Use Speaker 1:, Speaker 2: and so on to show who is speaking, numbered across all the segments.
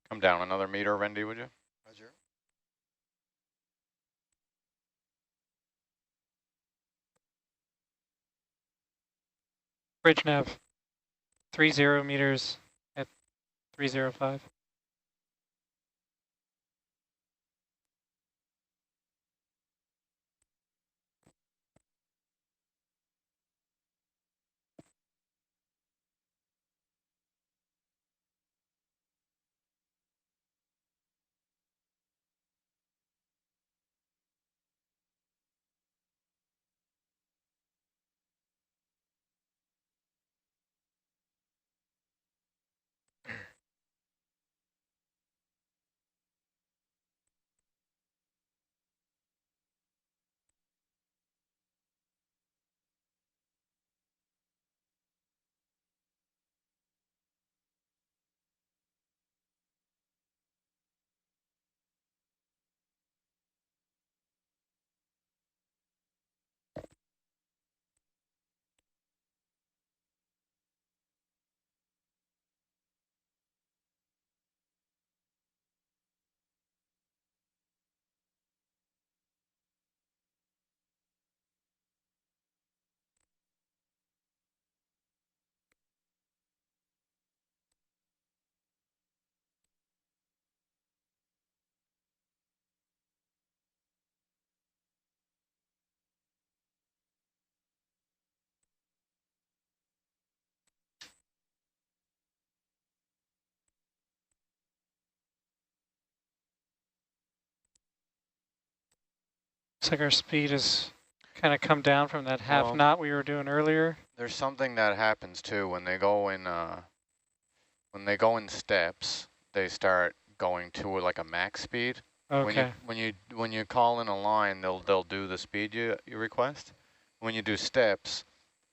Speaker 1: Come down another meter, Rendy, would you?
Speaker 2: Roger.
Speaker 3: Bridge nav, 30 meters at 305. Looks like our speed has kind of come down from that half knot we were doing earlier.
Speaker 1: There's something that happens too when they go in steps. They start going to like a max speed.
Speaker 3: Okay.
Speaker 1: When you call in a line, they'll do the speed you request. When you do steps,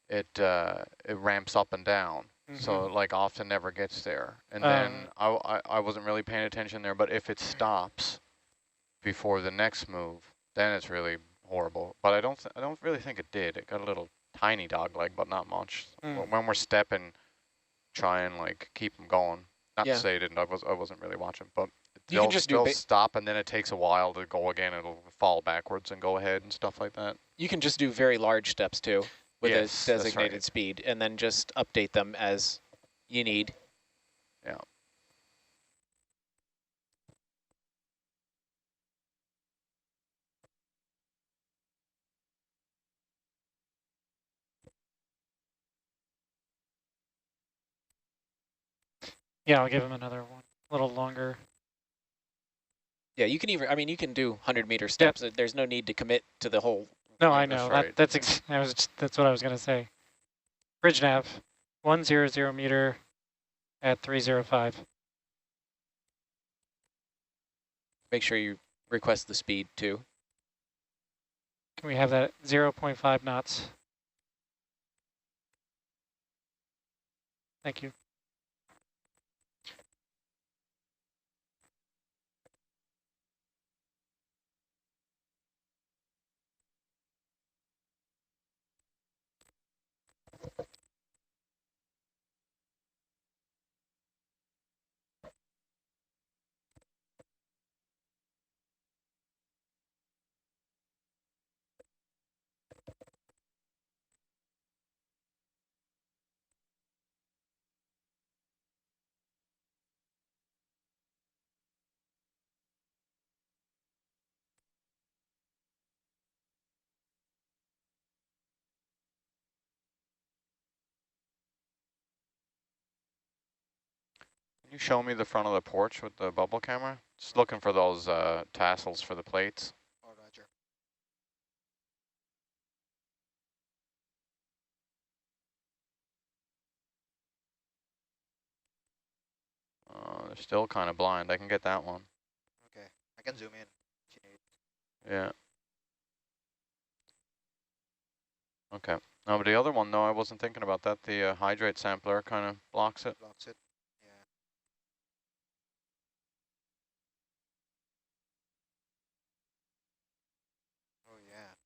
Speaker 1: it ramps up and down. So it like often never gets there. And then I wasn't really paying attention there, but if it stops before the next move, then it's really horrible. But I don't really think it did. It got a little tiny dog leg, but not much. When we're stepping, try and like keep them going. Not to say it didn't. I wasn't really watching, but they'll stop, and then it takes a while to go again. It'll fall backwards and go ahead and stuff like that.
Speaker 4: You can just do very large steps too, with a designated
Speaker 1: right.
Speaker 4: speed, and then just update them as you need.
Speaker 1: Yeah.
Speaker 3: Yeah, I'll give him another one, a little longer.
Speaker 4: Yeah, you can even, I mean, you can do 100-meter steps. Yep. There's no need to commit to the whole.
Speaker 3: No, I know. That's what I was going to say. Bridge nav, 100 meter at 305.
Speaker 4: Make sure you request the speed too.
Speaker 3: Can we have that 0.5 knots? Thank you.
Speaker 1: Can you show me the front of the porch with the bubble camera? Just looking for those tassels for the plates.
Speaker 2: Oh, roger.
Speaker 1: They're still kind of blind. I can get that one.
Speaker 2: Okay, I can zoom in if you need.
Speaker 1: Yeah. Okay. No, but the other one, no, I wasn't thinking about that. The hydrate sampler kind of blocks it.
Speaker 2: Blocks it. Yeah. Oh, yeah.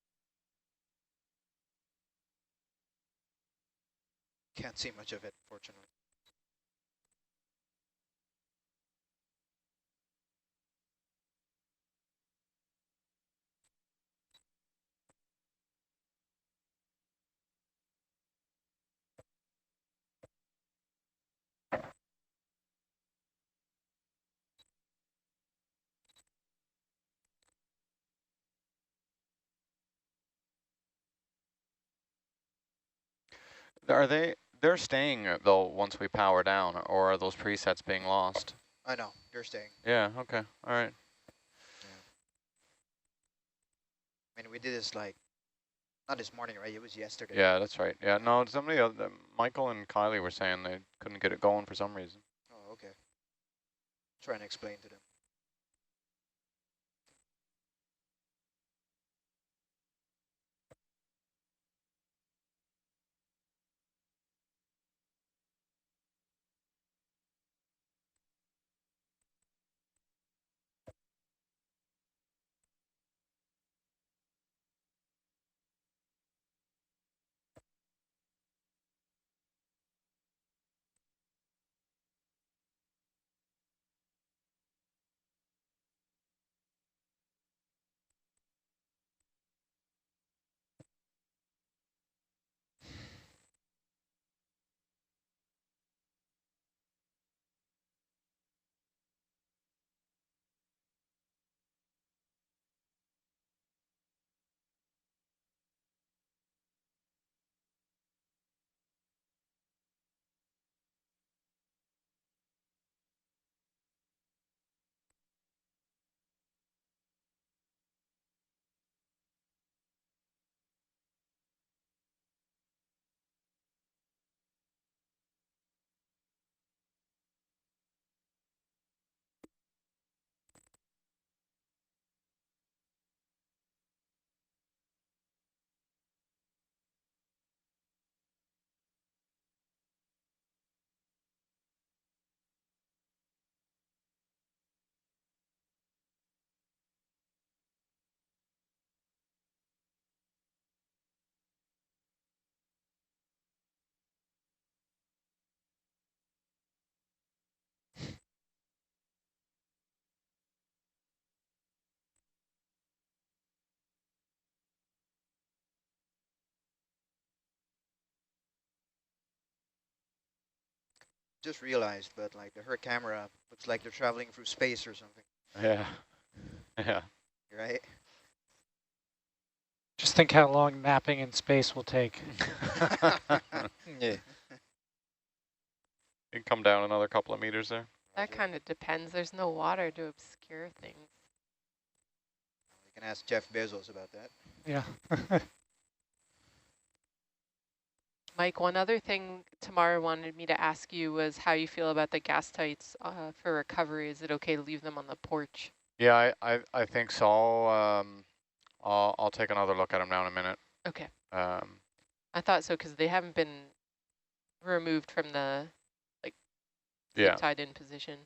Speaker 2: Can't see much of it, fortunately.
Speaker 1: They're staying though once we power down, or are those presets being lost?
Speaker 2: I know, they're staying.
Speaker 1: Yeah, okay, all right.
Speaker 2: Yeah. I mean, we did this like, not this morning, right? It was yesterday.
Speaker 1: Yeah, that's right. Yeah, no, somebody, Michael and Kylie were saying they couldn't get it going for some reason.
Speaker 2: Oh, okay. Trying to explain to them. Just realized, but like the her camera looks like they're traveling through space or something.
Speaker 1: Yeah, yeah.
Speaker 2: Right?
Speaker 3: Just think how long mapping in space will take.
Speaker 4: Yeah.
Speaker 1: You can come down another couple of meters there.
Speaker 5: That kind of depends. There's no water to obscure things.
Speaker 2: You can ask Jeff Bezos about that.
Speaker 3: Yeah.
Speaker 5: Mike, one other thing Tamara wanted me to ask you was how you feel about the gas tights for recovery. Is it okay to leave them on the porch?
Speaker 1: Yeah, I think so. I'll take another look at them now in a minute.
Speaker 5: Okay.
Speaker 1: I
Speaker 5: thought so because they haven't been removed from the
Speaker 1: yeah.
Speaker 5: tied in position.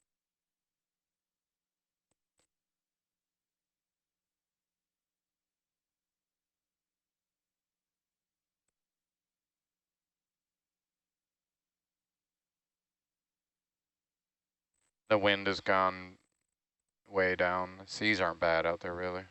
Speaker 1: The wind has gone way down. The seas aren't bad out there, really.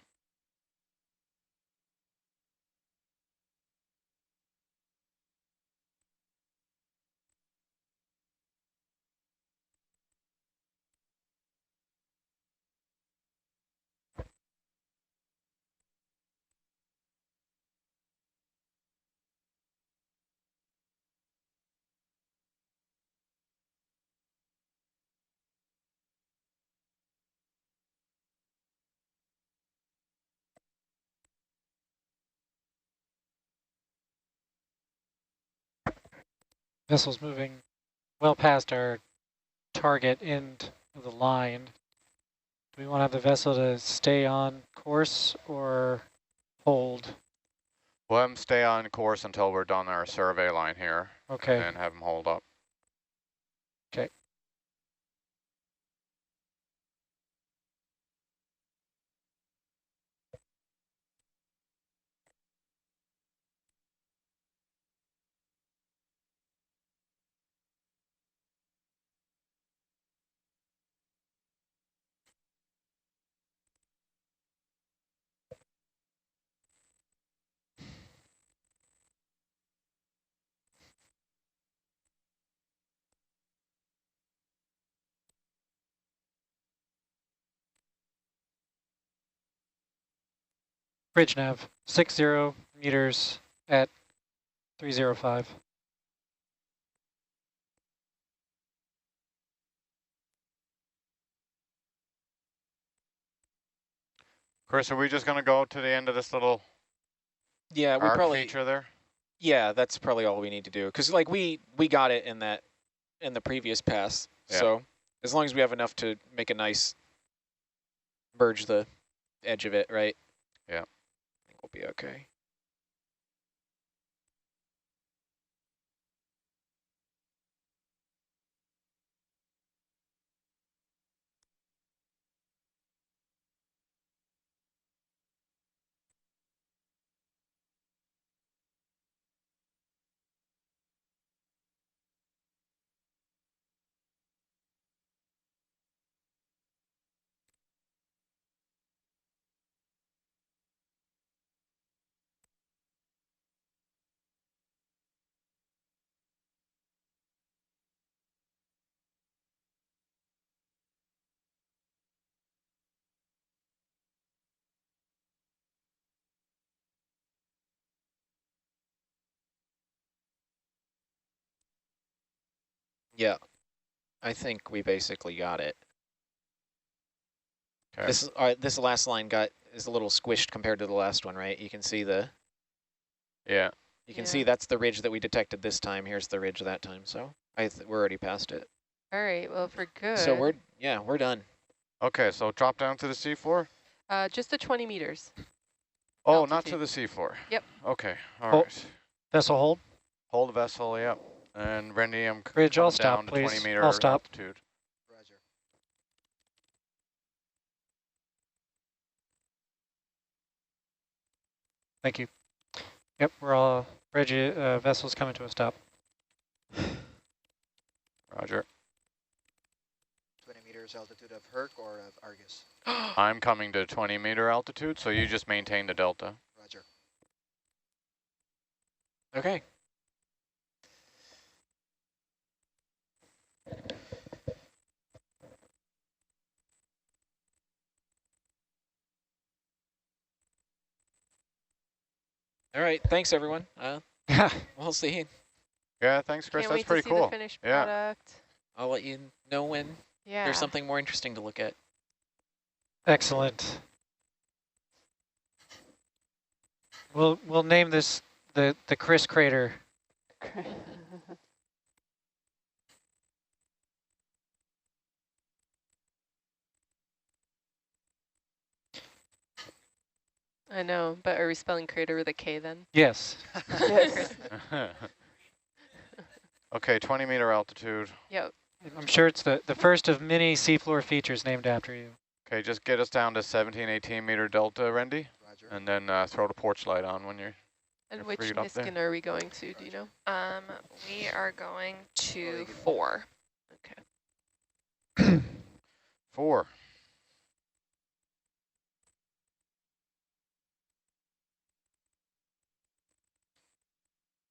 Speaker 3: Vessel's moving well past our target end of the line. Do we want to have the vessel to stay on course or hold?
Speaker 1: We'll have them stay on course until we're done our survey line here.
Speaker 3: Okay.
Speaker 1: And have them hold up.
Speaker 3: Okay. Bridge nav, 60 meters at 305.
Speaker 1: Chris, are we just going to go to the end of this little
Speaker 4: Yeah, we
Speaker 1: arc
Speaker 4: probably,
Speaker 1: feature there?
Speaker 4: yeah, that's probably all we need to do. Because like we got it in the previous pass.
Speaker 1: Yeah.
Speaker 4: So as long as we have enough to make a nice merge the edge of it, right?
Speaker 1: Yeah.
Speaker 4: I think we'll be okay. Yeah, I think we basically got it.
Speaker 1: Okay.
Speaker 4: This last line is a little squished compared to the last one, right? You can see
Speaker 1: Yeah.
Speaker 4: you can see that's the ridge that we detected this time. Here's the ridge that time. So we're already past it.
Speaker 5: All right, well, if we're good.
Speaker 4: So we're done.
Speaker 1: Okay, so drop down to the seafloor?
Speaker 5: Just the 20 meters.
Speaker 1: Oh, not to
Speaker 5: Altitude.
Speaker 1: the seafloor.
Speaker 5: Yep.
Speaker 1: Okay, all
Speaker 3: Oh.
Speaker 1: right.
Speaker 3: Vessel hold.
Speaker 1: Hold the vessel, yep. And Randy, I'm
Speaker 3: Bridge,
Speaker 1: coming
Speaker 3: I'll stop,
Speaker 1: down to
Speaker 3: please.
Speaker 1: 20 meter
Speaker 3: I'll stop.
Speaker 1: altitude.
Speaker 2: Roger.
Speaker 3: Thank you. Yep, we're all, Reggie, vessel's coming to a stop.
Speaker 1: Roger.
Speaker 2: 20 meters altitude of Herc or of Argus?
Speaker 1: I'm coming to 20 meter altitude, so you just maintain the delta.
Speaker 2: Roger.
Speaker 4: Okay. All right. Thanks, everyone. We'll see.
Speaker 1: Yeah, thanks, Chris.
Speaker 5: Can't
Speaker 1: That's
Speaker 5: wait
Speaker 1: pretty
Speaker 5: to see
Speaker 1: cool.
Speaker 5: the finished
Speaker 1: Yeah.
Speaker 5: product.
Speaker 4: I'll let you know when
Speaker 5: Yeah.
Speaker 4: there's something more interesting to look at.
Speaker 3: Excellent. We'll name this the Chris crater.
Speaker 5: I know, but are we spelling crater with a K then?
Speaker 3: Yes.
Speaker 5: Yes.
Speaker 1: Okay, 20 meter altitude.
Speaker 5: Yep.
Speaker 3: I'm sure it's the first of many seafloor features named after you.
Speaker 1: Okay, just get us down to 17, 18 meter delta, Randy,
Speaker 2: Roger.
Speaker 1: and then throw the porch light on when you're
Speaker 5: And
Speaker 1: You're
Speaker 5: which
Speaker 1: freed up there.
Speaker 5: Niskin are we going to, do you know?
Speaker 6: We are going to
Speaker 2: good.
Speaker 6: 4.
Speaker 5: Okay.
Speaker 1: 4.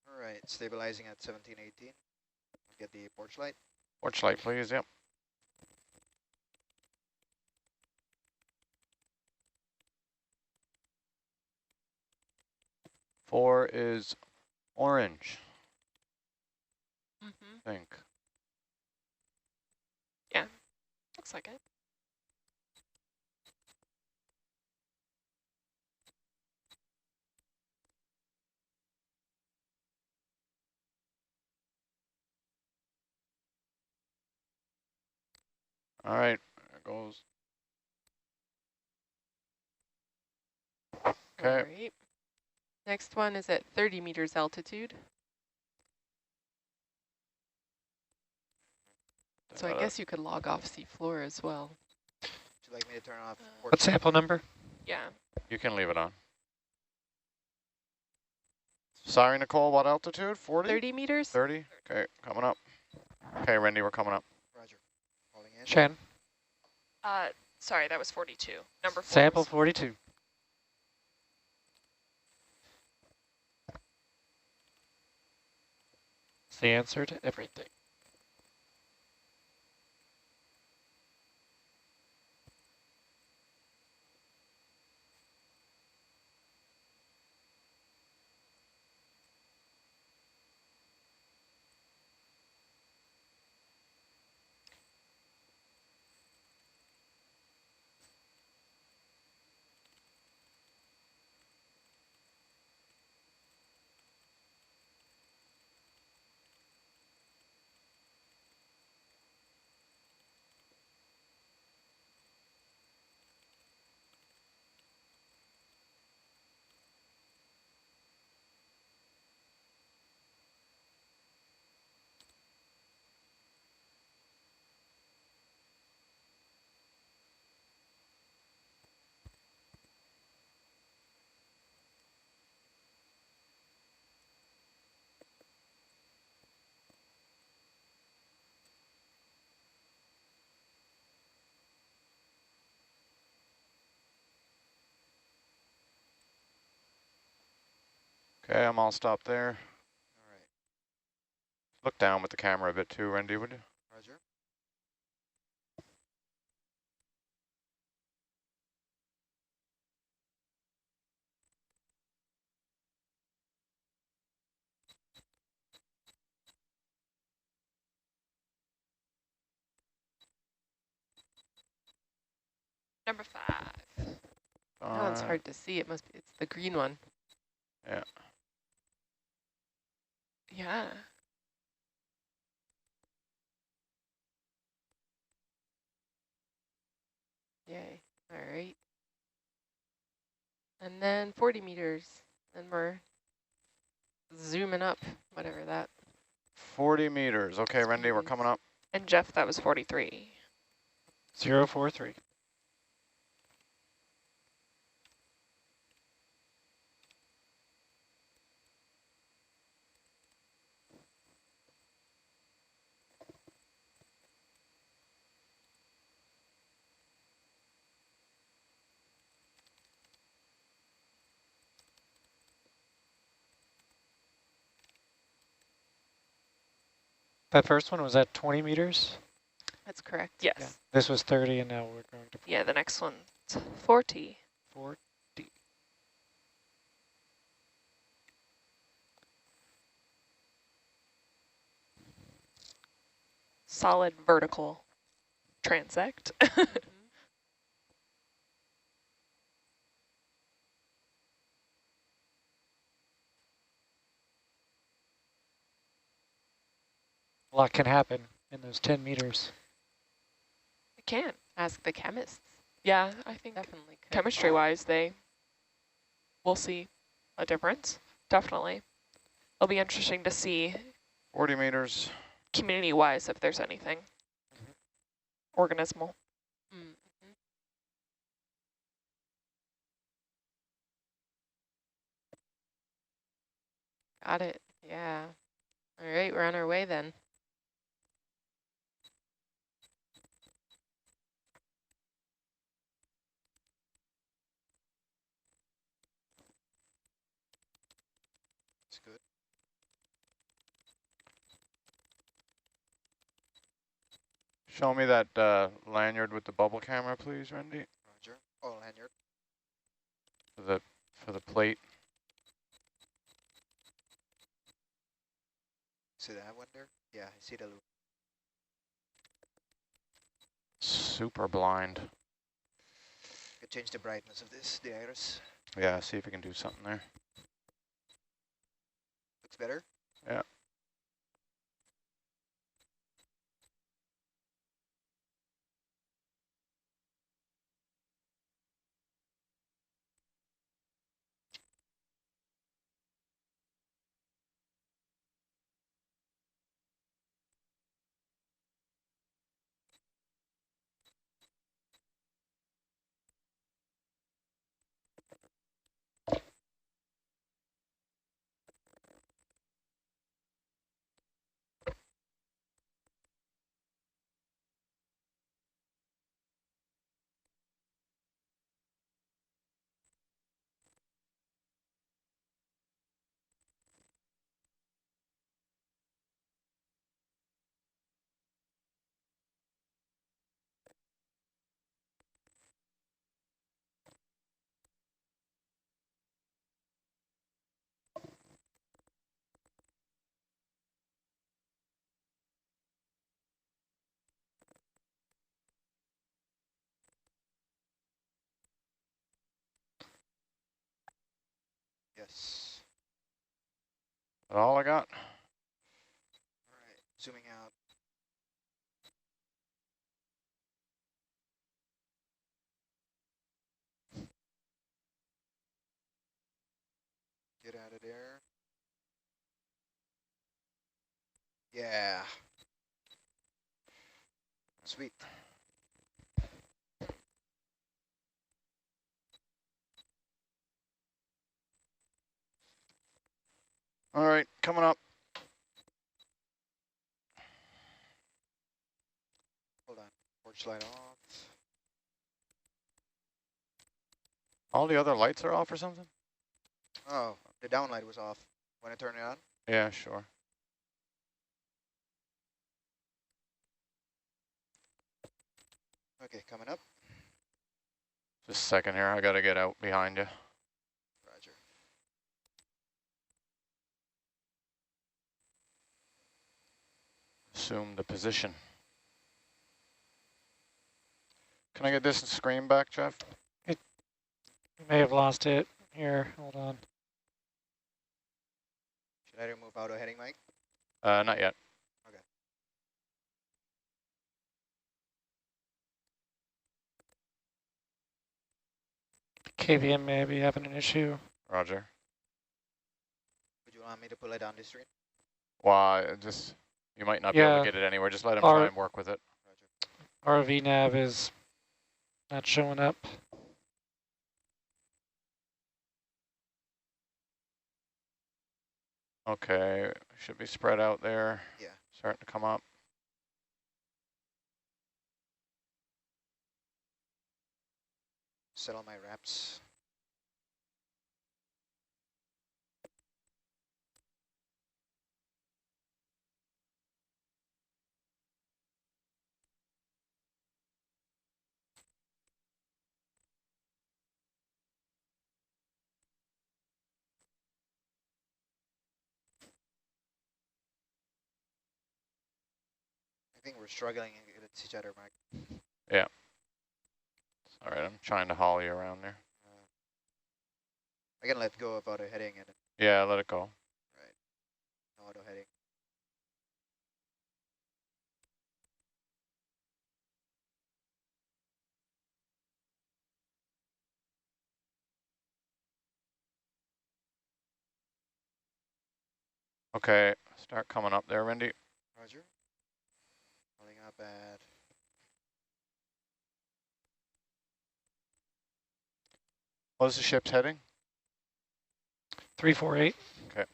Speaker 2: All right, stabilizing at 1718. Get the porch light.
Speaker 1: Porch light, please, yep. Four is orange, I think.
Speaker 6: Looks like it.
Speaker 1: All right, there goes. Okay.
Speaker 5: All right. Next one is at 30 meters altitude. So I guess you could log off seafloor as well.
Speaker 2: Would you like me to turn off porch
Speaker 3: What
Speaker 2: light?
Speaker 3: sample number?
Speaker 6: Yeah.
Speaker 1: You can leave it on. Sorry, Nicole, what altitude? 40?
Speaker 5: 30 meters?
Speaker 1: 30? Okay, coming up. Okay, Randy, we're coming up.
Speaker 2: Roger. Calling in.
Speaker 3: Shannon.
Speaker 6: Sorry, that was 42. Number 4.
Speaker 3: Sample
Speaker 6: was
Speaker 3: 42. It's the answer to everything.
Speaker 1: Okay, I'm all stopped there.
Speaker 2: All right.
Speaker 1: Look down with the camera a bit too, Randy, would you?
Speaker 2: Roger.
Speaker 6: Number 5.
Speaker 5: Now it's hard to see. It must be, it's the green one.
Speaker 1: Yeah.
Speaker 6: Yeah.
Speaker 5: Yay. All right. And then 40 meters. And we're zooming up, whatever that.
Speaker 1: 40 meters. Okay, Randy, we're coming up.
Speaker 6: And Jeff, that was 43.
Speaker 3: 043. That first one was at 20 meters?
Speaker 5: That's correct.
Speaker 6: Yes.
Speaker 3: Yeah. This was 30 and now we're going to
Speaker 6: Yeah, the next one's 40.
Speaker 3: 40.
Speaker 6: Solid vertical transect.
Speaker 3: A lot can happen in those 10 meters.
Speaker 6: It can.
Speaker 5: Ask the chemists.
Speaker 6: Yeah, I think
Speaker 5: Definitely could.
Speaker 6: chemistry-wise, we'll see a difference. Definitely. It'll be interesting to see
Speaker 1: 40 meters.
Speaker 6: community-wise if there's anything organismal.
Speaker 5: Mm-hmm. Got it. Yeah. All right, we're on our way then.
Speaker 2: It's good.
Speaker 1: Show me that lanyard with the bubble camera, please, Randy.
Speaker 2: Roger. Oh, lanyard.
Speaker 1: For the plate.
Speaker 2: See that one there? Yeah, I see the loop.
Speaker 1: Super blind.
Speaker 2: Could change the brightness of this, the iris.
Speaker 1: Yeah, see if we can do something there.
Speaker 2: Looks better?
Speaker 1: Yeah.
Speaker 2: Yes.
Speaker 1: That's all I got.
Speaker 2: All right, zooming out. Get out of there. Yeah. Sweet.
Speaker 1: All right, coming up.
Speaker 2: Hold on. Porch light off.
Speaker 1: All the other lights are off or something?
Speaker 2: Oh, the downlight was off. Want to turn it on?
Speaker 1: Yeah, sure.
Speaker 2: Okay, coming up.
Speaker 1: Just a second here. I got to get out behind you.
Speaker 2: Roger.
Speaker 1: Assume the position. Can I get this screen back, Jeff?
Speaker 3: We may have lost it. Here, hold on.
Speaker 2: Should I remove auto heading, Mike?
Speaker 1: Not yet.
Speaker 2: Okay.
Speaker 3: KVM may be having an issue.
Speaker 1: Roger.
Speaker 2: Would you want me to pull it down this stream?
Speaker 1: Well, you might not be able to get it anywhere. Just let him try and work with it.
Speaker 2: Roger.
Speaker 3: ROV nav is not showing up.
Speaker 1: Okay, should be spread out there.
Speaker 2: Yeah.
Speaker 1: Starting to come up.
Speaker 2: Settle my wraps. I think we're struggling against each other, Mike.
Speaker 1: Yeah. All right, I'm trying to haul you around there.
Speaker 2: I can let go of auto heading and
Speaker 1: Yeah, let it go.
Speaker 2: right. No auto heading.
Speaker 1: Okay, start coming up there, Wendy.
Speaker 2: Roger. Pulling up at
Speaker 1: What's the ship's heading?
Speaker 3: 348.
Speaker 1: Okay.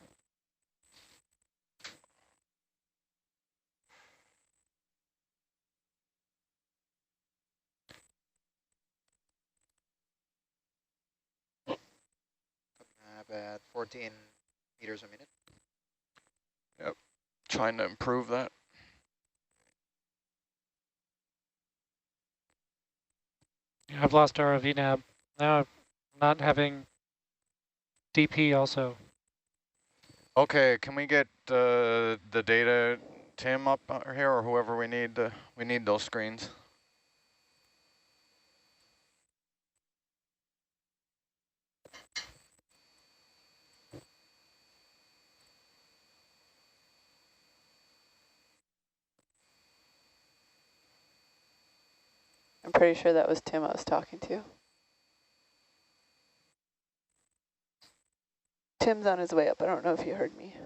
Speaker 2: coming up at 14 meters a minute.
Speaker 1: Yep. Trying to improve that.
Speaker 3: Yeah, I've lost ROV nav. Now I'm not having DP also.
Speaker 1: Okay, can we get the data, Tim, up here, or whoever we need? We need those screens.
Speaker 5: I'm pretty sure that was Tim I was talking to. Tim's on his way up. I don't know if you heard me.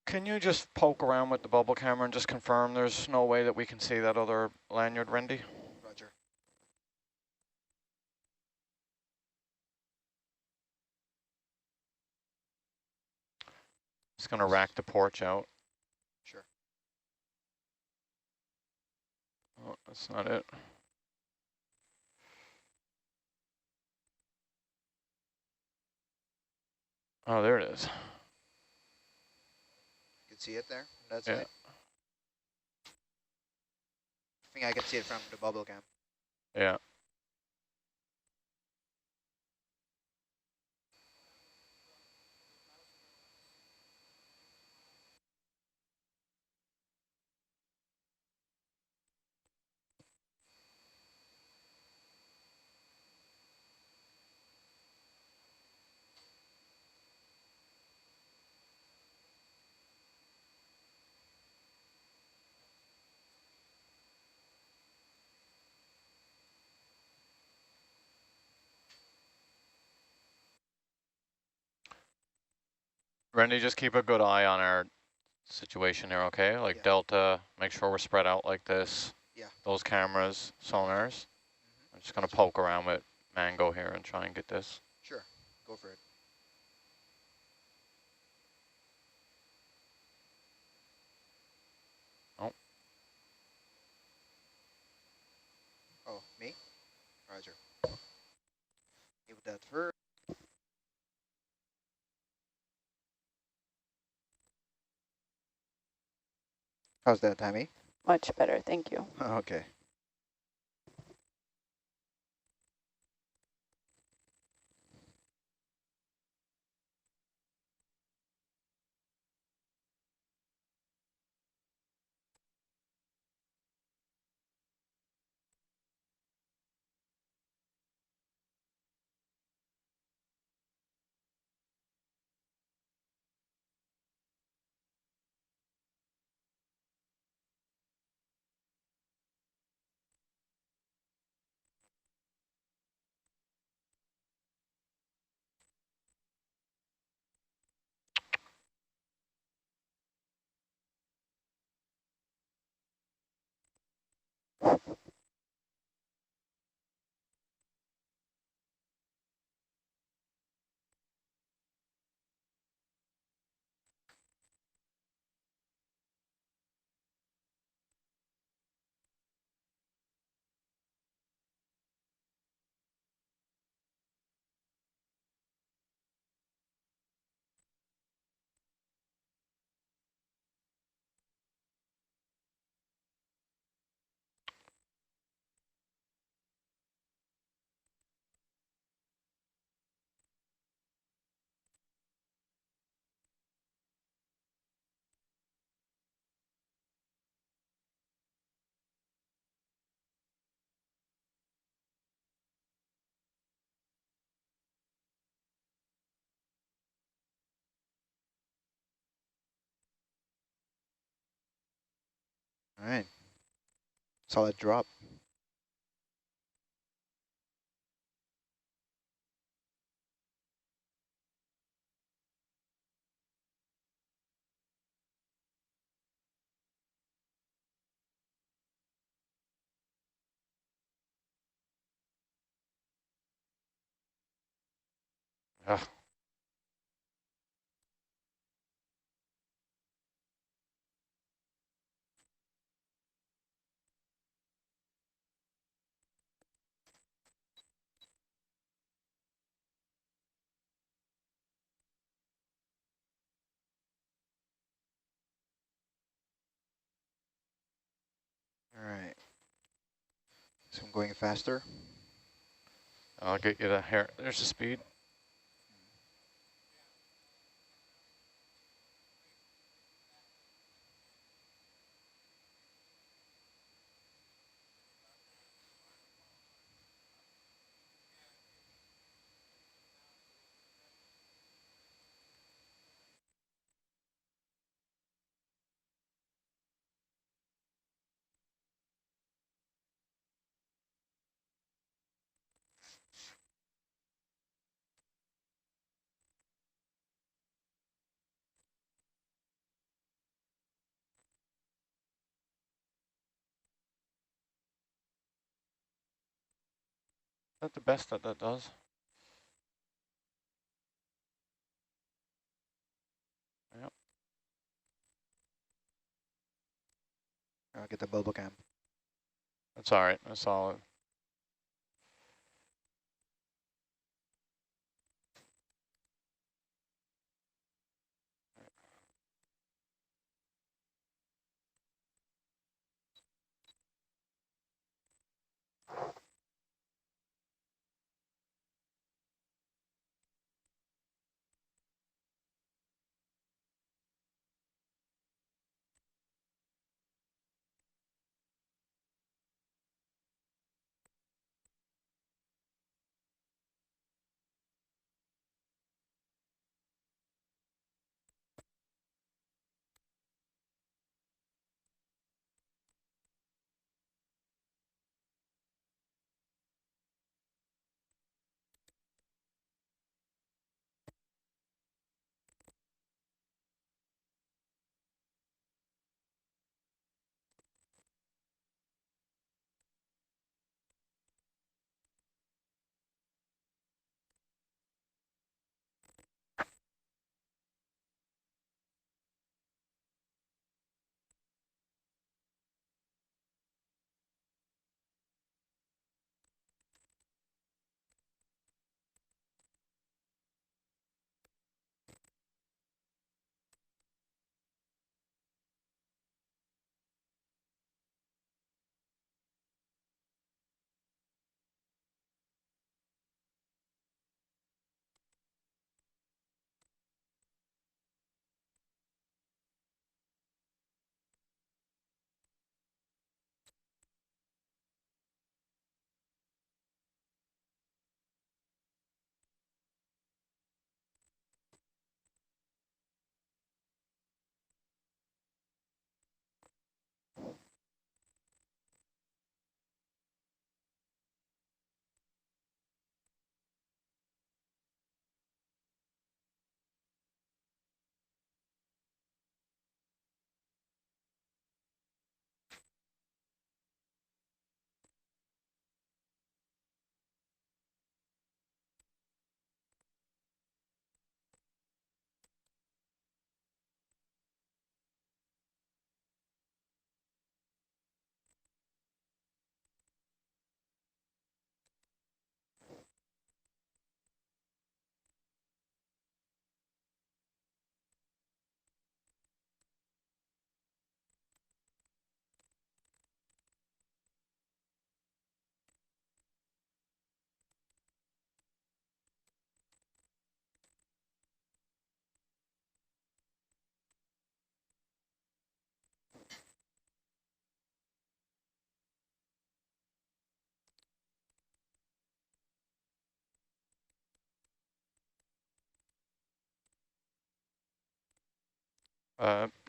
Speaker 1: Can you just poke around with the bubble camera and just confirm there's no way that we can see that other lanyard, Rendy?
Speaker 2: Roger.
Speaker 1: Just gonna rack the porch out.
Speaker 2: Sure.
Speaker 1: Oh, that's not it. Oh, there it is.
Speaker 2: You can see it there. That's
Speaker 1: Yeah.
Speaker 2: right. I think I can see it from the bubble cam.
Speaker 1: Yeah. Rendy, just keep a good eye on our situation here, okay? Like
Speaker 2: Yeah.
Speaker 1: Delta, make sure we're spread out like this.
Speaker 2: Yeah.
Speaker 1: Those cameras, sonars. I'm just gonna poke around with Mango here and try and get this.
Speaker 2: Sure. Go for it.
Speaker 1: Oh.
Speaker 2: Roger. Give that first. How's that, Tammy?
Speaker 7: Much better, thank you.
Speaker 2: Okay. All right. Solid drop.
Speaker 1: Ugh.
Speaker 2: All right. So I'm going faster.
Speaker 1: I'll get you the hair. There's the speed. Is that the best that that does? Yep.
Speaker 2: I'll get the bubble cam.
Speaker 1: That's all right. That's solid.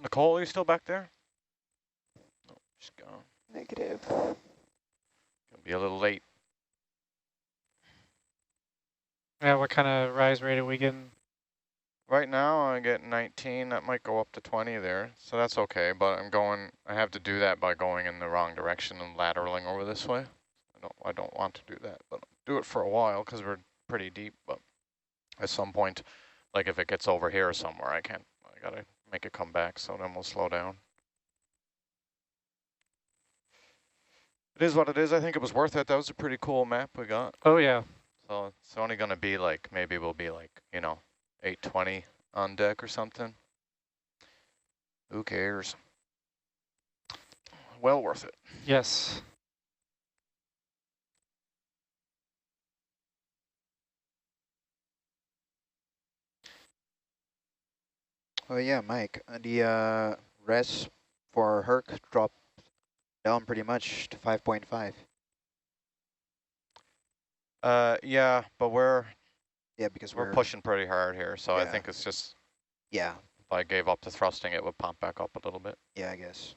Speaker 1: Nicole, are you still back there? Oh, she's gone.
Speaker 6: Negative.
Speaker 1: Gonna be a little late.
Speaker 3: Yeah, what kind of rise rate are we getting?
Speaker 1: Right now I get 19, that might go up to 20 there, so that's okay, but I have to do that by going in the wrong direction and lateraling over this way. I don't want to do that, but I'll do it for a while because we're pretty deep, but at some point, like if it gets over here somewhere, I gotta make it come back, so then we'll slow down. It is what it is. I think it was worth it. That was a pretty cool map we got.
Speaker 3: Oh, yeah.
Speaker 1: So it's only gonna be like, maybe we'll be like, 820 on deck or something. Who cares? Well worth it.
Speaker 3: Yes.
Speaker 2: Oh yeah, Mike. The res for Herc dropped down pretty much to 5.5.
Speaker 1: Yeah, but we're
Speaker 2: because
Speaker 1: we're pushing pretty hard here, so I think it's just,
Speaker 2: yeah,
Speaker 1: if I gave up the thrusting, it would pump back up a little bit.
Speaker 2: yeah, I guess.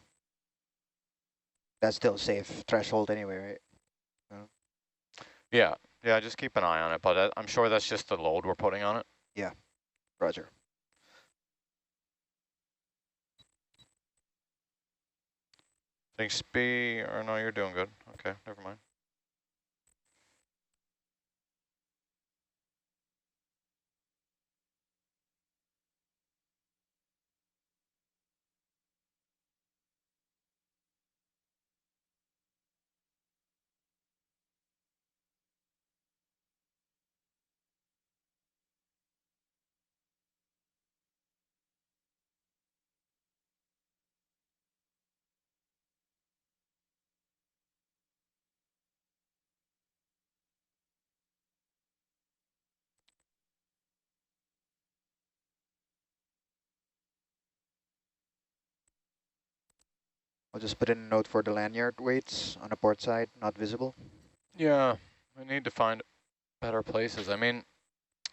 Speaker 2: That's still safe threshold anyway, right?
Speaker 1: Yeah, yeah, just keep an eye on it, but I'm sure that's just the load we're putting on it.
Speaker 2: Yeah, roger.
Speaker 1: Thanks, B, or no, you're doing good. Okay, never mind.
Speaker 2: I'll just put in a note for the lanyard weights on the port side, not visible.
Speaker 1: Yeah, we need to find better places. I mean,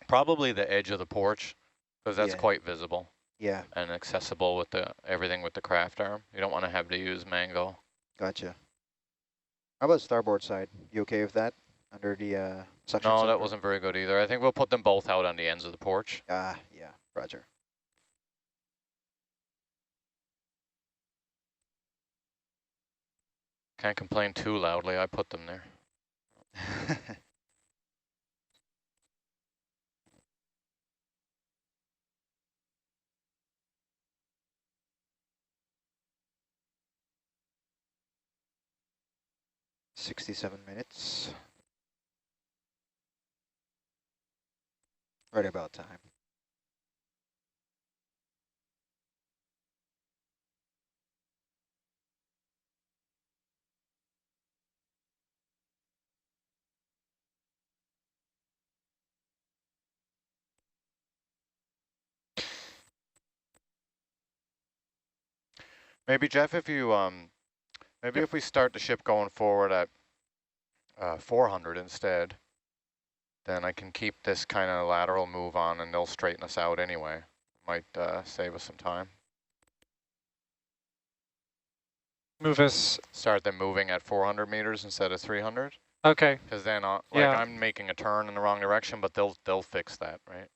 Speaker 1: probably the edge of the porch, because that's quite visible.
Speaker 2: Yeah.
Speaker 1: And accessible with everything with the craft arm. You don't want to have to use mango.
Speaker 2: Gotcha. How about starboard side? You okay with that? Under the suction
Speaker 1: No,
Speaker 2: center?
Speaker 1: that wasn't very good either. I think we'll put them both out on the ends of the porch.
Speaker 2: Yeah, roger.
Speaker 1: Can't complain too loudly. I put them there.
Speaker 2: 67 minutes. Right about time.
Speaker 1: Maybe Jeff, if you maybe if we start the ship going forward at 400 instead, then I can keep this kind of lateral move on, and they'll straighten us out anyway. Might save us some time.
Speaker 3: Move us.
Speaker 1: Start them moving at 400 meters instead of 300.
Speaker 3: Okay.
Speaker 1: Because then, like,
Speaker 3: yeah.
Speaker 1: I'm making a turn in the wrong direction, but they'll fix that, right?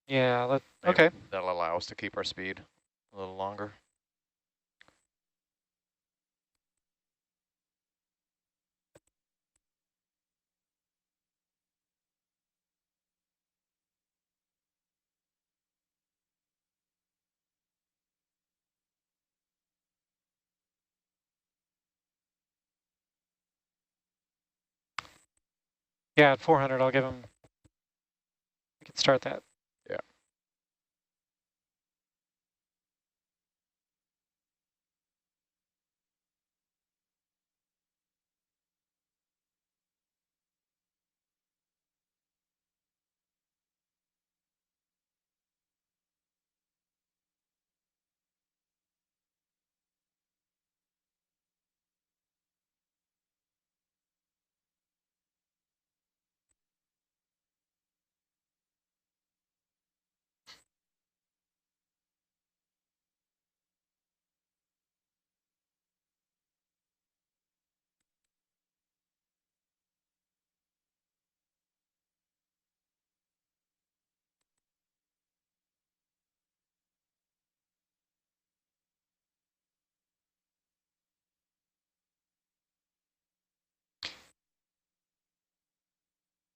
Speaker 3: Yeah. Okay.
Speaker 1: That'll allow us to keep our speed a little longer.
Speaker 3: Yeah, at 400, I'll give them. We can start that.
Speaker 1: Yeah.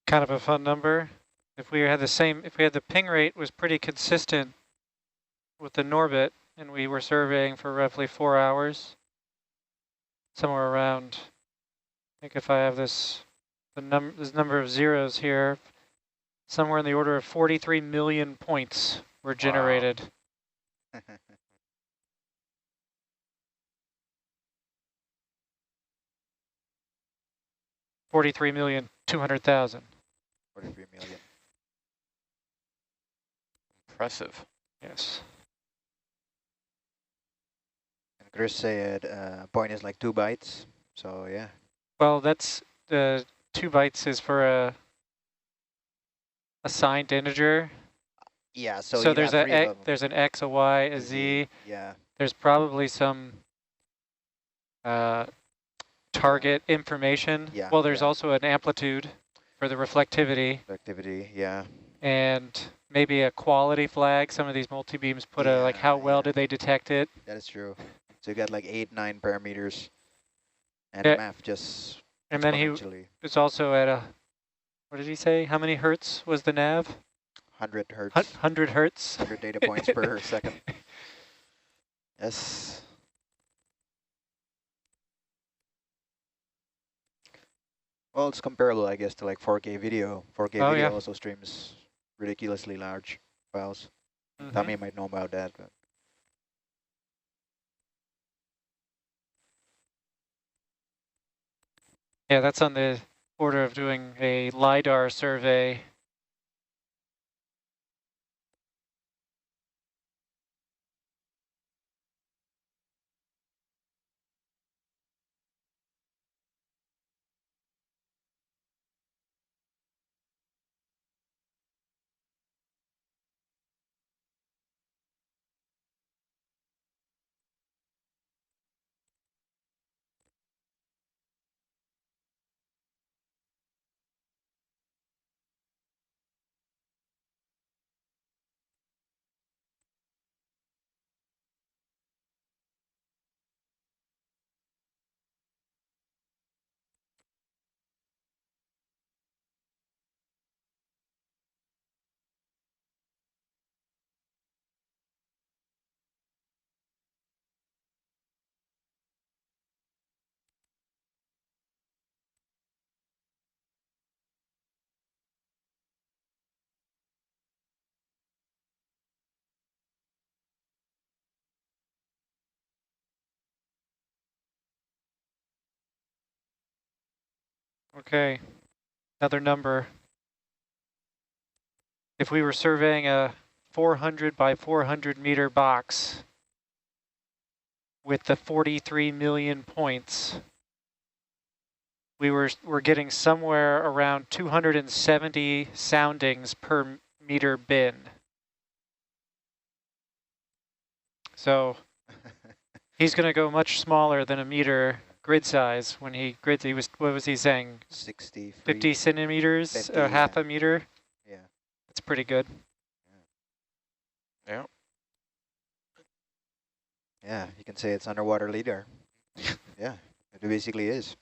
Speaker 3: kind of a fun number. If we had the ping rate was pretty consistent with the Norbit, and we were surveying for roughly 4 hours, somewhere around, I think if I have this number of zeros here, somewhere in the order of 43 million points were generated.
Speaker 2: Wow.
Speaker 3: 43,200,000.
Speaker 2: 43 million.
Speaker 1: Impressive.
Speaker 3: Yes.
Speaker 2: And Chris said point is like 2 bytes. So yeah.
Speaker 3: Well, that's the 2 bytes is for a assigned integer.
Speaker 2: Yeah, so
Speaker 3: So
Speaker 2: you
Speaker 3: there's
Speaker 2: have 3 of them.
Speaker 3: there's an X, a Y, a Z.
Speaker 2: Yeah.
Speaker 3: There's probably some target information.
Speaker 2: Yeah.
Speaker 3: Well, there's
Speaker 2: yeah.
Speaker 3: also an amplitude for the reflectivity.
Speaker 2: Activity, yeah.
Speaker 3: And maybe a quality flag. Some of these multi-beams put a, like, how well did they detect it?
Speaker 2: That is true. So you got like 8, 9 parameters. And
Speaker 3: Yeah.
Speaker 2: math just
Speaker 3: And then it's also at a, what did he say? How many hertz was the nav?
Speaker 2: 100 hertz.
Speaker 3: 100 hertz.
Speaker 2: 100 data points per second. Yes. Well, it's comparable, I guess, to like 4K video. 4K
Speaker 3: Oh,
Speaker 2: video
Speaker 3: yeah.
Speaker 2: also streams ridiculously large files.
Speaker 3: Mm-hmm.
Speaker 2: Tommy might know about that. But
Speaker 3: Yeah, that's on the order of doing a LiDAR survey. Okay, another number. If we were surveying a 400 by 400 meter box with the 43 million points, we're getting somewhere around 270 soundings per meter bin. So he's going to go much smaller than a meter grid size when he grids. What was he saying?
Speaker 2: 60,
Speaker 3: 50 centimeters,
Speaker 2: 50,
Speaker 3: half
Speaker 2: yeah.
Speaker 3: a meter.
Speaker 2: Yeah.
Speaker 3: That's pretty good.
Speaker 1: Yeah.
Speaker 2: Yeah, you can say it's underwater LiDAR. Yeah, it basically is.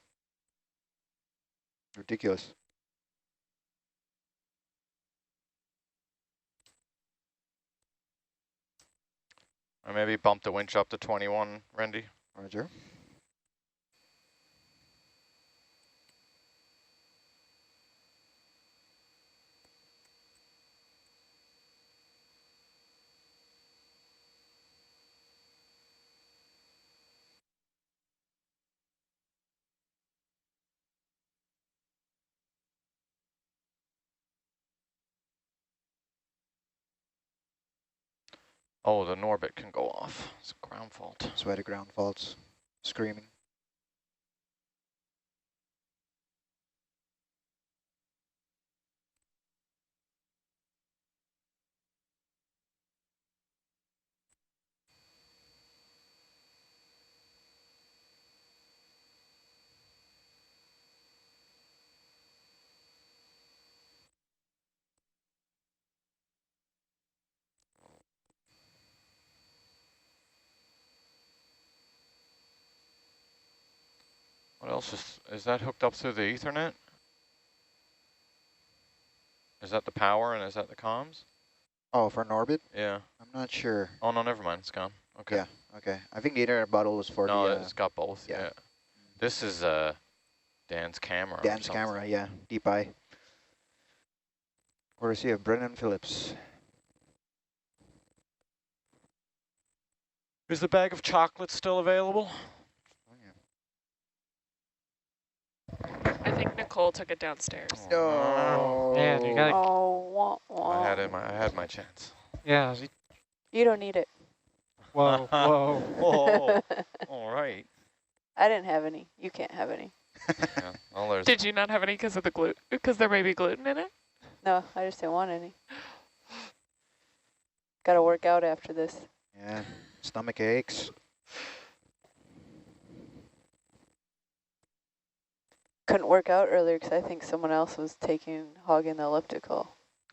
Speaker 2: Ridiculous.
Speaker 1: Or maybe bump the winch up to 21, Randy.
Speaker 2: Roger.
Speaker 1: Oh, the Norbit can go off. It's a ground fault.
Speaker 2: That's why the ground fault's screaming.
Speaker 1: What else is that hooked up through the Ethernet? Is that the power and is that the comms?
Speaker 2: Oh, for an orbit?
Speaker 1: Yeah.
Speaker 2: I'm not sure.
Speaker 1: Oh, no, never mind. It's gone. Okay.
Speaker 2: Yeah, okay. I think the internet bottle was for
Speaker 1: No,
Speaker 2: the...
Speaker 1: it's got both.
Speaker 2: yeah.
Speaker 1: Yeah. This is Dan's camera.
Speaker 2: Dan's camera, yeah. Deep eye. Courtesy of Brennan Phillips.
Speaker 1: Is the bag of chocolates still available?
Speaker 6: I think Nicole took it downstairs.
Speaker 2: No.
Speaker 3: Man, you gotta.
Speaker 7: Oh, wah, wah.
Speaker 1: I had my chance.
Speaker 3: Yeah.
Speaker 7: You don't need it.
Speaker 3: Whoa, whoa.
Speaker 1: Oh, all right.
Speaker 7: I didn't have any. You can't have any.
Speaker 1: Yeah, well, there's
Speaker 6: Did you not have any because of the gluten? Because there may be gluten in it?
Speaker 7: No, I just didn't want any. Got to work out after this.
Speaker 2: Yeah, stomach aches.
Speaker 7: Couldn't work out earlier because I think someone else was hogging the elliptical.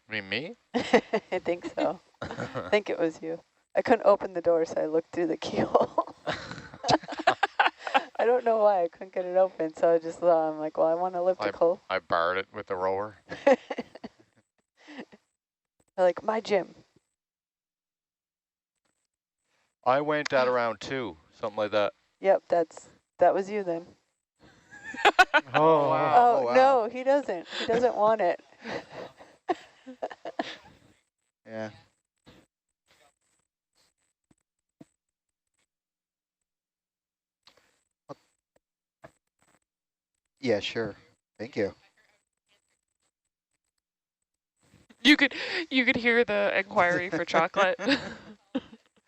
Speaker 1: You mean me?
Speaker 7: I think so. I think it was you. I couldn't open the door, so I looked through the keyhole. I don't know why I couldn't get it open, so I just thought, I'm like, well, I want elliptical.
Speaker 1: I barred it with the rower.
Speaker 7: Like, my gym.
Speaker 1: I went at around 2, something like that.
Speaker 7: Yep, that was you then.
Speaker 3: Oh,
Speaker 1: wow.
Speaker 7: Oh,
Speaker 2: wow.
Speaker 7: no, he doesn't. He doesn't want it.
Speaker 2: Yeah. Yeah, sure. Thank you.
Speaker 6: You could hear the inquiry for chocolate.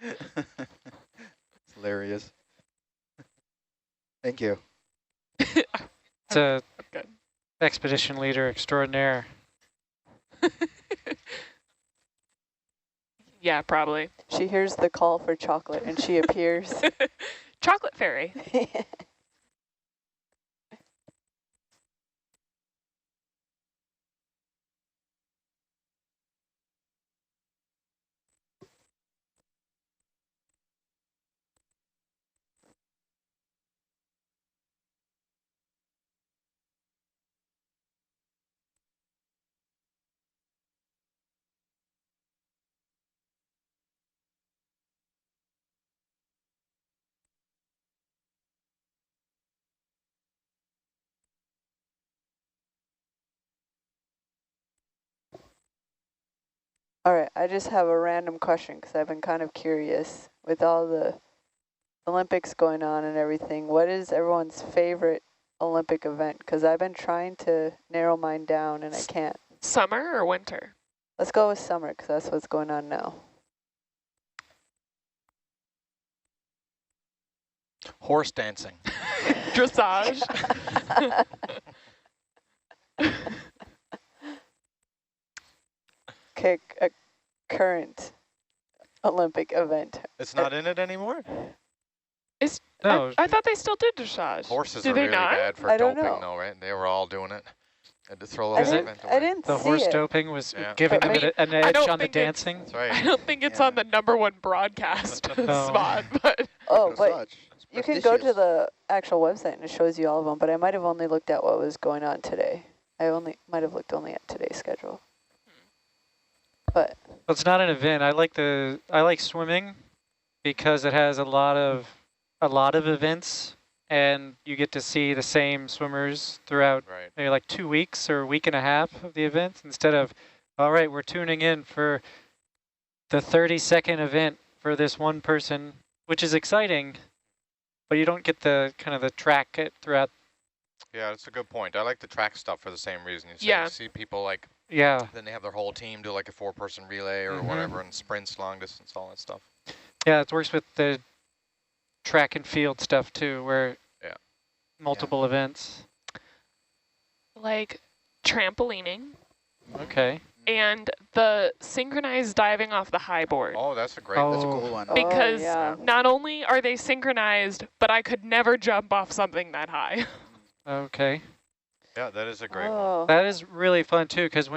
Speaker 2: It's hilarious. Thank you.
Speaker 3: it's a
Speaker 6: Good.
Speaker 3: expedition leader extraordinaire.
Speaker 6: Yeah, probably.
Speaker 7: She hears the call for chocolate, and she appears.
Speaker 6: Chocolate fairy.
Speaker 7: All right, I just have a random question because I've been kind of curious with all the Olympics going on and everything. What is everyone's favorite Olympic event? Because I've been trying to narrow mine down and I can't.
Speaker 6: Summer or winter?
Speaker 7: Let's go with summer because that's what's going on now.
Speaker 1: Horse dancing.
Speaker 6: Dressage.
Speaker 7: Okay, a current Olympic event.
Speaker 1: It's not in it anymore?
Speaker 3: No,
Speaker 6: I thought they still did dressage.
Speaker 1: Horses
Speaker 6: Do
Speaker 1: are
Speaker 6: they
Speaker 1: really
Speaker 6: not?
Speaker 1: bad for
Speaker 7: I don't
Speaker 1: doping
Speaker 7: know.
Speaker 1: though, right? They were all doing it. Had to throw the
Speaker 7: I
Speaker 1: whole
Speaker 7: didn't,
Speaker 1: event away.
Speaker 7: I didn't
Speaker 3: the
Speaker 7: see
Speaker 3: horse
Speaker 7: it.
Speaker 3: doping was
Speaker 1: Yeah.
Speaker 3: giving
Speaker 7: But
Speaker 3: them an
Speaker 6: I
Speaker 3: edge
Speaker 6: don't
Speaker 3: on the
Speaker 6: think it's-
Speaker 3: dancing.
Speaker 1: That's
Speaker 6: I
Speaker 1: right.
Speaker 6: don't think it's
Speaker 2: Yeah.
Speaker 6: on the #1 broadcast
Speaker 3: No.
Speaker 6: spot, but
Speaker 7: Oh, but
Speaker 2: Dressage. It's
Speaker 7: you can go to
Speaker 2: prestigious.
Speaker 7: the actual website and it shows you all of them, but I might have only looked at what was going on today. I might have looked only at today's schedule. But
Speaker 3: Well, it's not an event. I like swimming because it has a lot of events, and you get to see the same swimmers throughout
Speaker 1: Right.
Speaker 3: maybe like 2 weeks or a week and a half of the events, instead of, all right, we're tuning in for the 30-second event for this one person, which is exciting, but you don't get the kind of the track it throughout.
Speaker 1: Yeah, that's a good point. I like the track stuff for the same reason. You
Speaker 6: Yeah.
Speaker 1: see people like,
Speaker 3: Yeah,
Speaker 1: then they have their whole team do like a 4-person relay or whatever, and sprints, long distance, all that stuff.
Speaker 3: yeah, it works with the track and field stuff too, where
Speaker 1: Yeah.
Speaker 3: multiple events.
Speaker 6: like trampolining
Speaker 3: Okay.
Speaker 6: and the synchronized diving off the high board.
Speaker 1: Oh, that's a great
Speaker 3: Oh.
Speaker 2: That's a
Speaker 1: one.
Speaker 2: cool one.
Speaker 6: Because
Speaker 7: yeah.
Speaker 6: not only are they synchronized, but I could never jump off something that high.
Speaker 3: Okay.
Speaker 1: Yeah, that is a great one.
Speaker 7: Oh,
Speaker 3: That is really fun too, because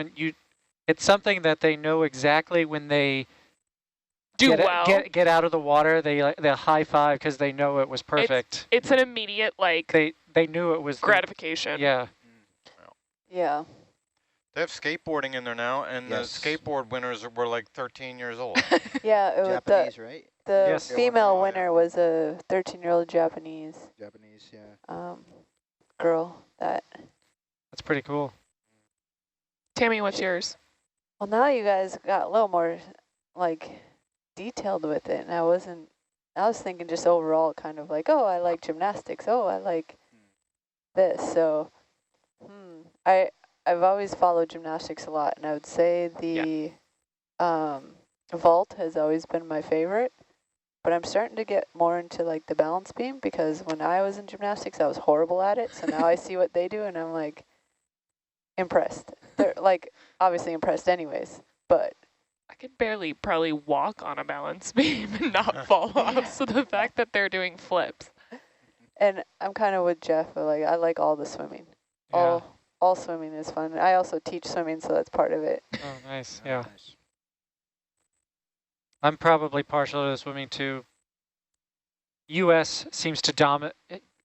Speaker 3: it's something that they know exactly when they
Speaker 6: Do
Speaker 3: get,
Speaker 6: well.
Speaker 3: get out of the water. They'll high five because they know it was perfect.
Speaker 6: It's an immediate like
Speaker 3: They knew it was
Speaker 6: gratification.
Speaker 3: Yeah.
Speaker 7: yeah.
Speaker 1: They have skateboarding in there now, and
Speaker 2: Yes.
Speaker 1: the skateboard winners were like 13 years old.
Speaker 7: Yeah, it was
Speaker 2: Japanese, right?
Speaker 7: the
Speaker 3: Yes.
Speaker 7: female
Speaker 1: Oh, yeah.
Speaker 7: winner was a 13-year-old Japanese
Speaker 2: Japanese, yeah.
Speaker 7: girl. That's
Speaker 3: pretty cool.
Speaker 6: Tammy, what's yours?
Speaker 7: well, now you guys got a little more like detailed with it, and I was thinking just overall kind of like, oh, I like gymnastics. Oh, I like this. So, I've always followed gymnastics a lot, and I would say the vault has always been my favorite. But I'm starting to get more into like the balance beam, because when I was in gymnastics, I was horrible at it. So now I see what they do, and I'm like impressed. They're like obviously impressed anyways, but
Speaker 6: I could barely probably walk on a balance beam and not fall off. So the fact that they're doing flips.
Speaker 7: and I'm kind of with Jeff. Like I like all the swimming.
Speaker 3: Yeah.
Speaker 7: All swimming is fun. I also teach swimming, so that's part of it.
Speaker 3: Oh, nice. Yeah.
Speaker 2: Nice.
Speaker 3: I'm probably partial to the swimming too. U.S. seems to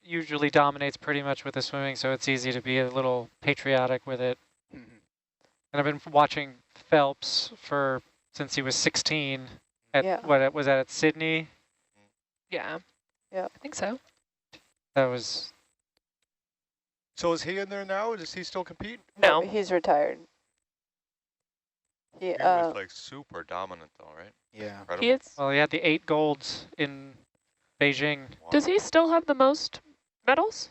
Speaker 3: usually dominates pretty much with the swimming, so it's easy to be a little patriotic with it.
Speaker 2: Mhm.
Speaker 3: And I've been watching Phelps since he was 16 at
Speaker 7: Yeah.
Speaker 3: what was that at Sydney?
Speaker 6: Yeah.
Speaker 7: Yeah.
Speaker 6: I think so.
Speaker 3: That was
Speaker 1: So is he in there now? Does he still compete?
Speaker 6: No.
Speaker 7: He's retired.
Speaker 1: He was like super dominant though, right?
Speaker 2: Yeah.
Speaker 1: Incredible.
Speaker 6: He is.
Speaker 3: well, he had the 8 golds in Beijing.
Speaker 1: Wow.
Speaker 6: Does he still have the most medals?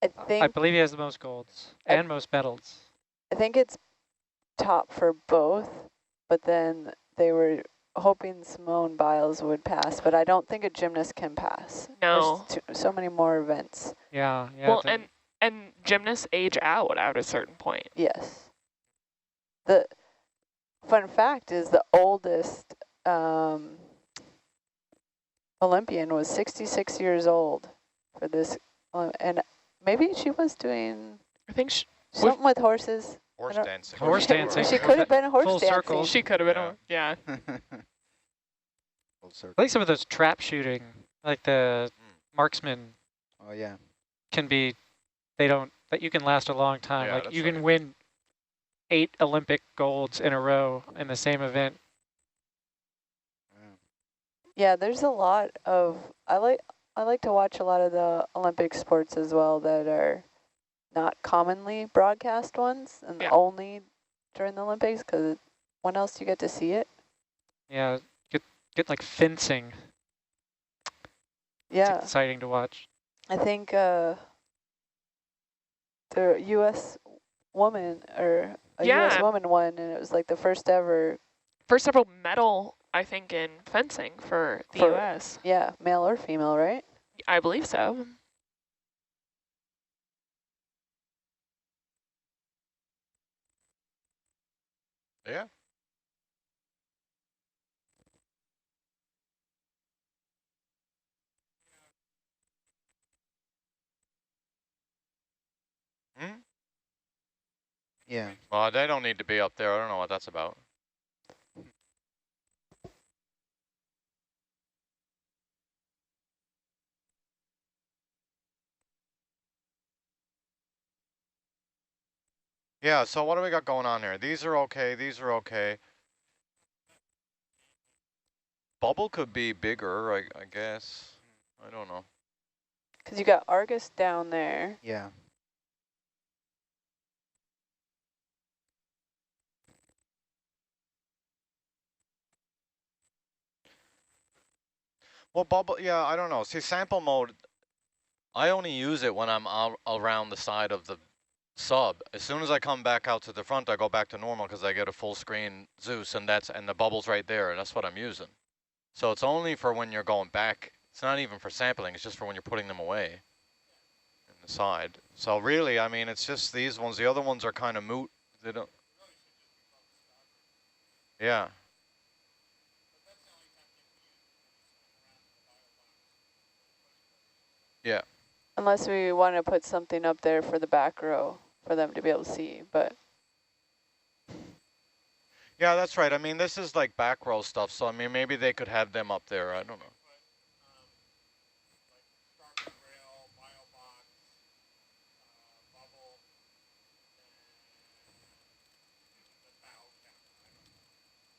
Speaker 7: I
Speaker 3: I
Speaker 7: think
Speaker 3: believe he has the most golds and most medals.
Speaker 7: I think it's top for both, but then they were hoping Simone Biles would pass, but I don't think a gymnast can pass.
Speaker 6: No.
Speaker 7: There's so many more events.
Speaker 3: Yeah.
Speaker 6: Well, and gymnasts age out at a certain point.
Speaker 7: Yes. The fun fact is the oldest Olympian was 66 years old for this, and maybe she was doing
Speaker 6: I think
Speaker 7: something with horses.
Speaker 1: Horse
Speaker 7: I don't-
Speaker 1: dancing.
Speaker 3: Horse dancing.
Speaker 7: She could have been a horse
Speaker 3: Full
Speaker 7: dancing.
Speaker 3: circle.
Speaker 6: she could have been.
Speaker 1: Yeah.
Speaker 2: Full circle.
Speaker 3: I think some of those trap shooting, like the marksman,
Speaker 2: Oh, yeah.
Speaker 3: can be, that you can last a long time.
Speaker 1: Yeah,
Speaker 3: like
Speaker 1: that's
Speaker 3: you
Speaker 1: what
Speaker 3: can
Speaker 1: it
Speaker 3: win 8 Olympic golds in a row in the same event.
Speaker 7: Yeah, there's a lot of I like to watch a lot of the Olympic sports as well that are not commonly broadcast ones, and
Speaker 6: Yeah.
Speaker 7: only during the Olympics, because when else do you get to see it?
Speaker 3: Yeah, get like fencing.
Speaker 7: Yeah,
Speaker 3: It's exciting to watch.
Speaker 7: I think the U.S. woman or a U.S.
Speaker 6: Yeah.
Speaker 7: woman won, and it was like the first ever,
Speaker 6: First ever medal, I think, in fencing for the
Speaker 7: For-
Speaker 6: U.S.
Speaker 7: yeah, male or female, right?
Speaker 6: I believe so.
Speaker 1: Yeah. Hmm?
Speaker 2: Yeah.
Speaker 1: Well, they don't need to be up there. I don't know what that's about. Yeah, so what do we got going on here? These are okay. These are okay. Bubble could be bigger, I guess. I don't know.
Speaker 7: Because you got Argus down there.
Speaker 2: Yeah.
Speaker 1: Well, bubble, yeah, I don't know. See, sample mode, I only use it when I'm around the side of the sub. As soon as I come back out to the front, I go back to normal because I get a full screen Zeus, and the bubble's right there, and that's what I'm using. So it's only for when you're going back. It's not even for sampling. It's just for when you're putting them away in the side. So really, I mean, it's just these ones. The other ones are kind of moot. They don't. Yeah. Yeah.
Speaker 7: Unless we want to put something up there for the back row for them to be able to see, but
Speaker 1: Yeah, that's right. I mean, this is like back row stuff, so I mean, maybe they could have them up there. I don't know.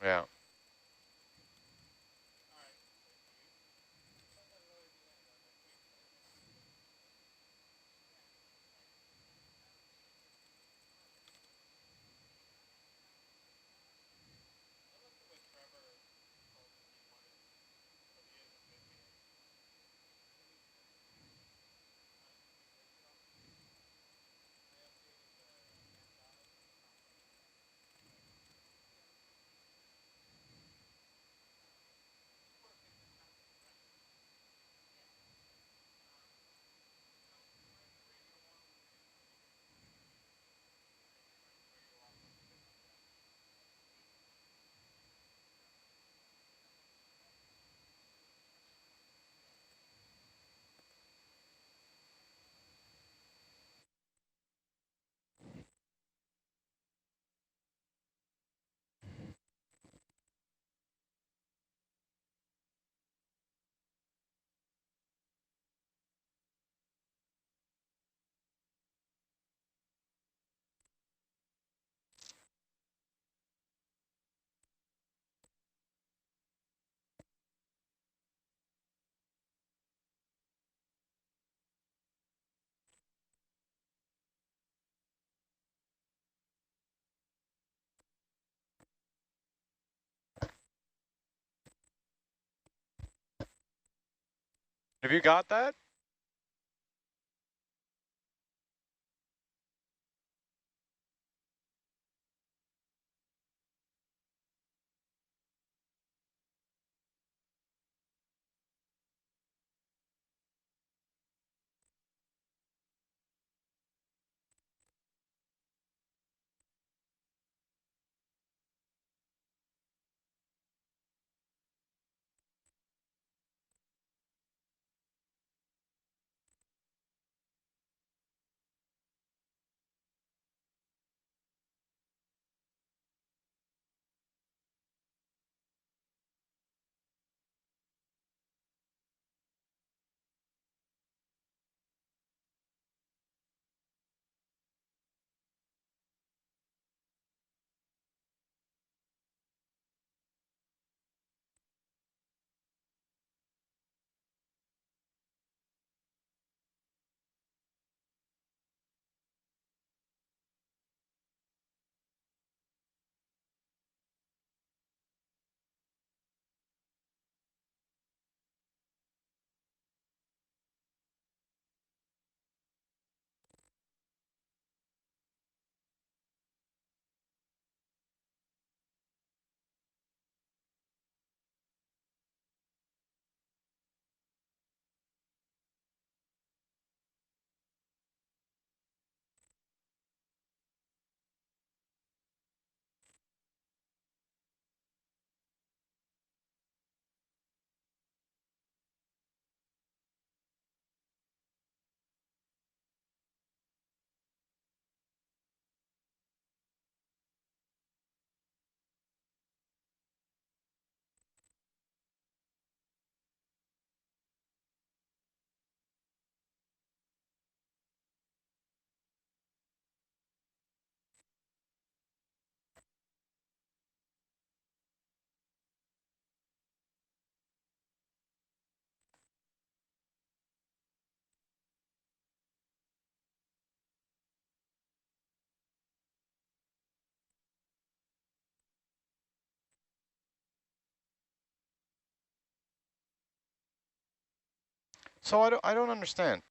Speaker 1: Yeah. Have you got that? So I don't understand.